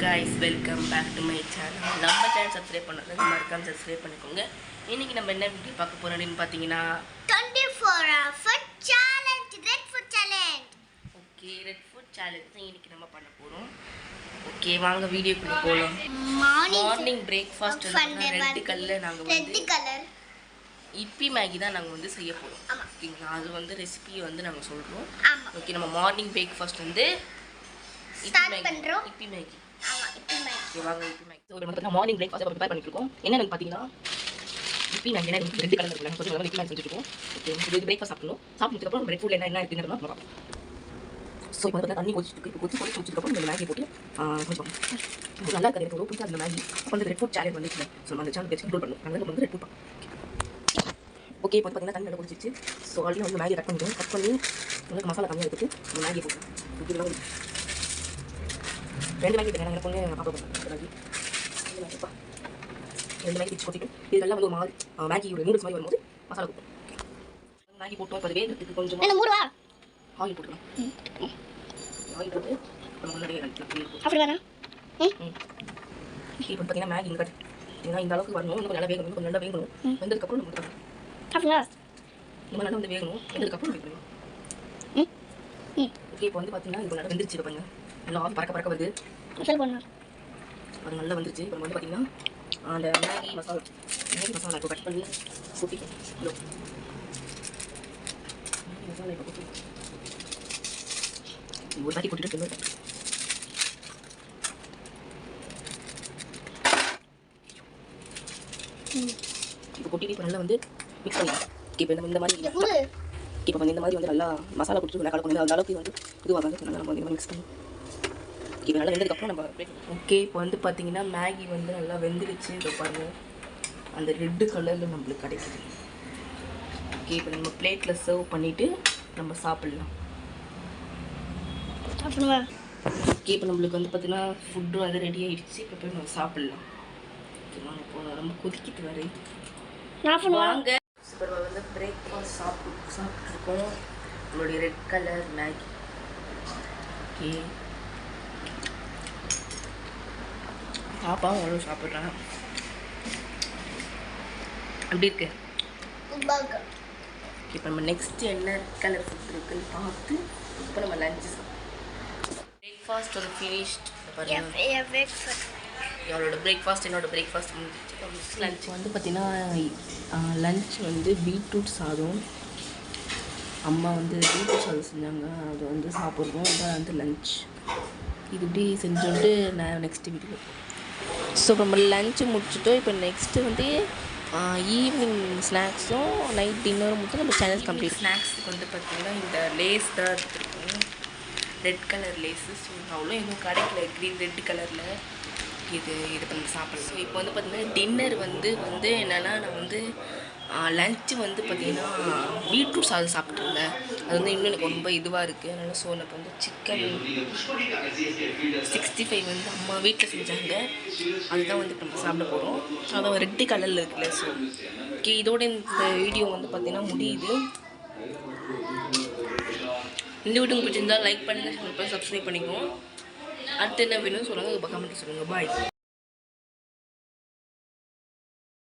guys, welcome back to my channel. நம்ம channel subscribe பண்ணாதவங்க மறக்காம சப்ஸ்கிரைப் பண்ணிக்கோங்க. இன்னைக்கு நம்ம என்ன வீடியோ பார்க்க போறோம்னு பாத்தீங்கன்னா 24-hour food challenge, red food challenge. Okay, red food challenge தான் இன்னைக்கு நம்ம பண்ண போறோம். ஓகே, வாங்க வீடியோக்குள்ள போலாம். மார்னிங் பிரேக்ஃபாஸ்ட் ரெட் கலர்ல நாங்க வந்து இப்பி மேகி தான் நாங்க வந்து செய்ய போறோம். ஓகேங்களா, அது வந்து ரெசிபி வந்து நாங்க சொல்றோம். ஓகே, நம்ம மார்னிங் பிரேக்ஃபாஸ்ட் வந்து ஸ்டார்ட் பண்றோம். இப்பி மேகி. ஆமா, இப்பி மேகி. ஓகே, வாங்க இப்பி மேகி. சோ நம்ம மார்னிங் பிரேக்ஃபாஸ்ட் ப்ரிப்பேர் பண்ணிட்டு இருக்கோம். என்னன்னு பாத்தீங்கன்னா இப்பி மேகி என்ன ரெட் கலர்ல இருக்கு. கொஞ்சம் இப்பி மேகி செஞ்சுட்டு இருக்கோம். ஓகே, இது பிரேக்ஃபாஸ்ட் சாப்பிடணும். சாப்பிட்டதுக்கு அப்புறம் ரெட் ஃபுட்ல என்ன இருக்குன்னு நம்ம பார்ப்போம். ஸோ இப்போ வந்து தண்ணி கொதிச்சுட்டு இப்போ கொதிச்சு வச்சுருக்கப்போ இந்த மேகி போட்டு கொஞ்சம் நல்லா இருக்கிறது ரொம்ப பிடிச்சா அந்த மேகி அப்போ வந்து ரெட் ஃபுட் சேலஞ்ச் வந்துச்சு. ஸோ நம்ம அந்த சேனல் பேசி கண்ட்ரோல் பண்ணணும். அதனால வந்து ரெட் ஃபுட் ஓகே. இப்போ பார்த்தீங்கன்னா தண்ணி நல்லா கொதிச்சிச்சு. ஸோ ஆல்ரெடி வந்து மேகி கட் பண்ணிடுவோம். கட் பண்ணி உங்களுக்கு மசாலா கம்மியாக எடுத்துட்டு இந்த மேகி போட்டு ரெண்டு மேகி எனக்கு பொண்ணு பாப்பா மேகி ரெண்டு மேகி பிச்சு கொட்டிட்டு இதெல்லாம் வந்து ஒரு மாதிரி மேகி ஒரு நூடுல்ஸ் மாதிரி வரும்போது மசாலா கொடுப்போம். மேகி போட்டோம். இப்போ வேகிறதுக்கு கொஞ்சம் ஆயில் போட்டுக்கலாம். ஆயில் போட்டு நம்ம முன்னாடியே அப்படி வேணா இப்போ பார்த்தீங்கன்னா மேகி இங்கே கட்டி இந்த அளவுக்கு வரணும். இன்னும் நல்லா வேகணும். கொஞ்சம் நல்லா வேகணும். வெந்ததுக்கப்புறம் நம்ம ஊற்றணும். நம்ம நல்லா வந்து வேகணும். வெந்ததுக்கப்புறம் வைக்கணும். ஓகே, இப்போ வந்து பார்த்தீங்கன்னா இப்போ நல்லா வெந்துருச்சு. பாருங்க நல்லா பறக்க வருது. அது நல்லா வந்துருச்சு. இப்போ வந்து பார்த்தீங்கன்னா அந்த மேகி மசாலா இப்போ கட் பண்ணி கொட்டி மசாலா இப்போ கொட்டி ஒரு தாட்டி கொட்டிட்டு இப்போ கொட்டிட்டு இப்போ நல்லா வந்து மிக்ஸ் பண்ணிடலாம். இப்போ இந்த மாதிரி இப்போ வந்து இந்த மாதிரி வந்து நல்லா மசாலா கொடுத்து நல்லா கலக்கணும். அந்த அளவுக்கு வந்து இதுவாகாது. நல்லா நம்ம வந்து மிக்ஸ் பண்ணி இப்போ நல்லா வெந்ததுக்கப்புறம் நம்ம ஓகே. இப்போ வந்து பார்த்தீங்கன்னா மேகி வந்து நல்லா வெந்துருச்சு. இதை பாருங்கள் அந்த ரெட்டு கலரில் நம்மளுக்கு கிடைக்குது. ஓகே, இப்போ நம்ம பிளேட்டில் சர்வ் பண்ணிவிட்டு நம்ம சாப்பிட்லாம். ஓகே, இப்போ நம்மளுக்கு வந்து பார்த்தீங்கன்னா ஃபுட்டு வந்து ரெடி ஆகிடுச்சு. இப்போ போய் நம்ம சாப்பிட்லாம். ஓகேவா, இப்போ ரொம்ப கொதிக்கிட்டு வரேன் வாங்க. இப்போ வந்து பிரேக்ஃபாஸ்ட் சாப்பிட்ருக்கோம். நம்மளுடைய ரெட் கலர் மேகி. ஓகே, பாப்பாவும் அவ்வளோ சாப்பிட்றாங்க. அப்படி இருக்கு. இப்போ நம்ம நெக்ஸ்ட் என்ன கலர் ஃபுட் இருக்குன்னு பார்த்து இப்போ நம்ம லஞ்சு பிரேக்ஃபாஸ்ட் ஒரு ஃபினிஷ்ட். அவளோட பிரேக்ஃபாஸ்ட் என்னோட பிரேக்ஃபாஸ்ட் முடிஞ்சிச்சு. லஞ்ச் வந்து பார்த்தீங்கன்னா லஞ்ச் வந்து பீட்ரூட் சாதம். அம்மா வந்து பீட்ரூட் சாதம் செஞ்சாங்க. அது வந்து சாப்பிட்றோம். இதான் வந்து லஞ்ச். இது இப்படி செஞ்சுட்டு நான் நெக்ஸ்ட் வீடியோ. ஸோ இப்போ நம்ம லஞ்சு முடிச்சுட்டோம். இப்போ நெக்ஸ்ட்டு வந்து ஈவினிங் ஸ்நாக்ஸும் நைட் டின்னரும் மட்டும் நம்ம சேனல் கம்ப்ளீட். ஸ்நாக்ஸுக்கு வந்து பார்த்திங்கன்னா இந்த லேஸ் தான் எடுத்துருக்கோம். Red colour lace. ஸோ அவ்வளோ எதுவும் கிடைக்கல க்ரீன் ரெட் கலரில். இது பண்ணி சாப்பிட்லாம். ஸோ இப்போ வந்து பார்த்திங்கன்னா டின்னர் வந்து என்னென்னா நான் வந்து லஞ்சு வந்து பார்த்திங்கன்னா பீட்ரூட் சாதம் சாப்பிட்ருந்தேன். அது வந்து இன்னும் எனக்கு ரொம்ப இதுவாக இருக்குது. அதனால் ஸோ எனக்கு வந்து சிக்கன் 65 வந்து அம்மா வீட்டில் செஞ்சாங்க. அதுதான் வந்து நம்ம சாப்பிட போகிறோம். அதான் ரெட்டு கலரில் இருக்குல்ல. ஸோ ஓகே, இதோட இந்த வீடியோ வந்து பார்த்திங்கன்னா முடியுது. இந்த வீடியோ பிடிச்சிருந்தால் லைக் பண்ணுங்கள், சப்ஸ்கிரைப் பண்ணிக்குவோம். அடுத்து என்ன வேணும்னு சொல்லுங்கள், கமெண்ட் சொல்லுங்கள். பாய்.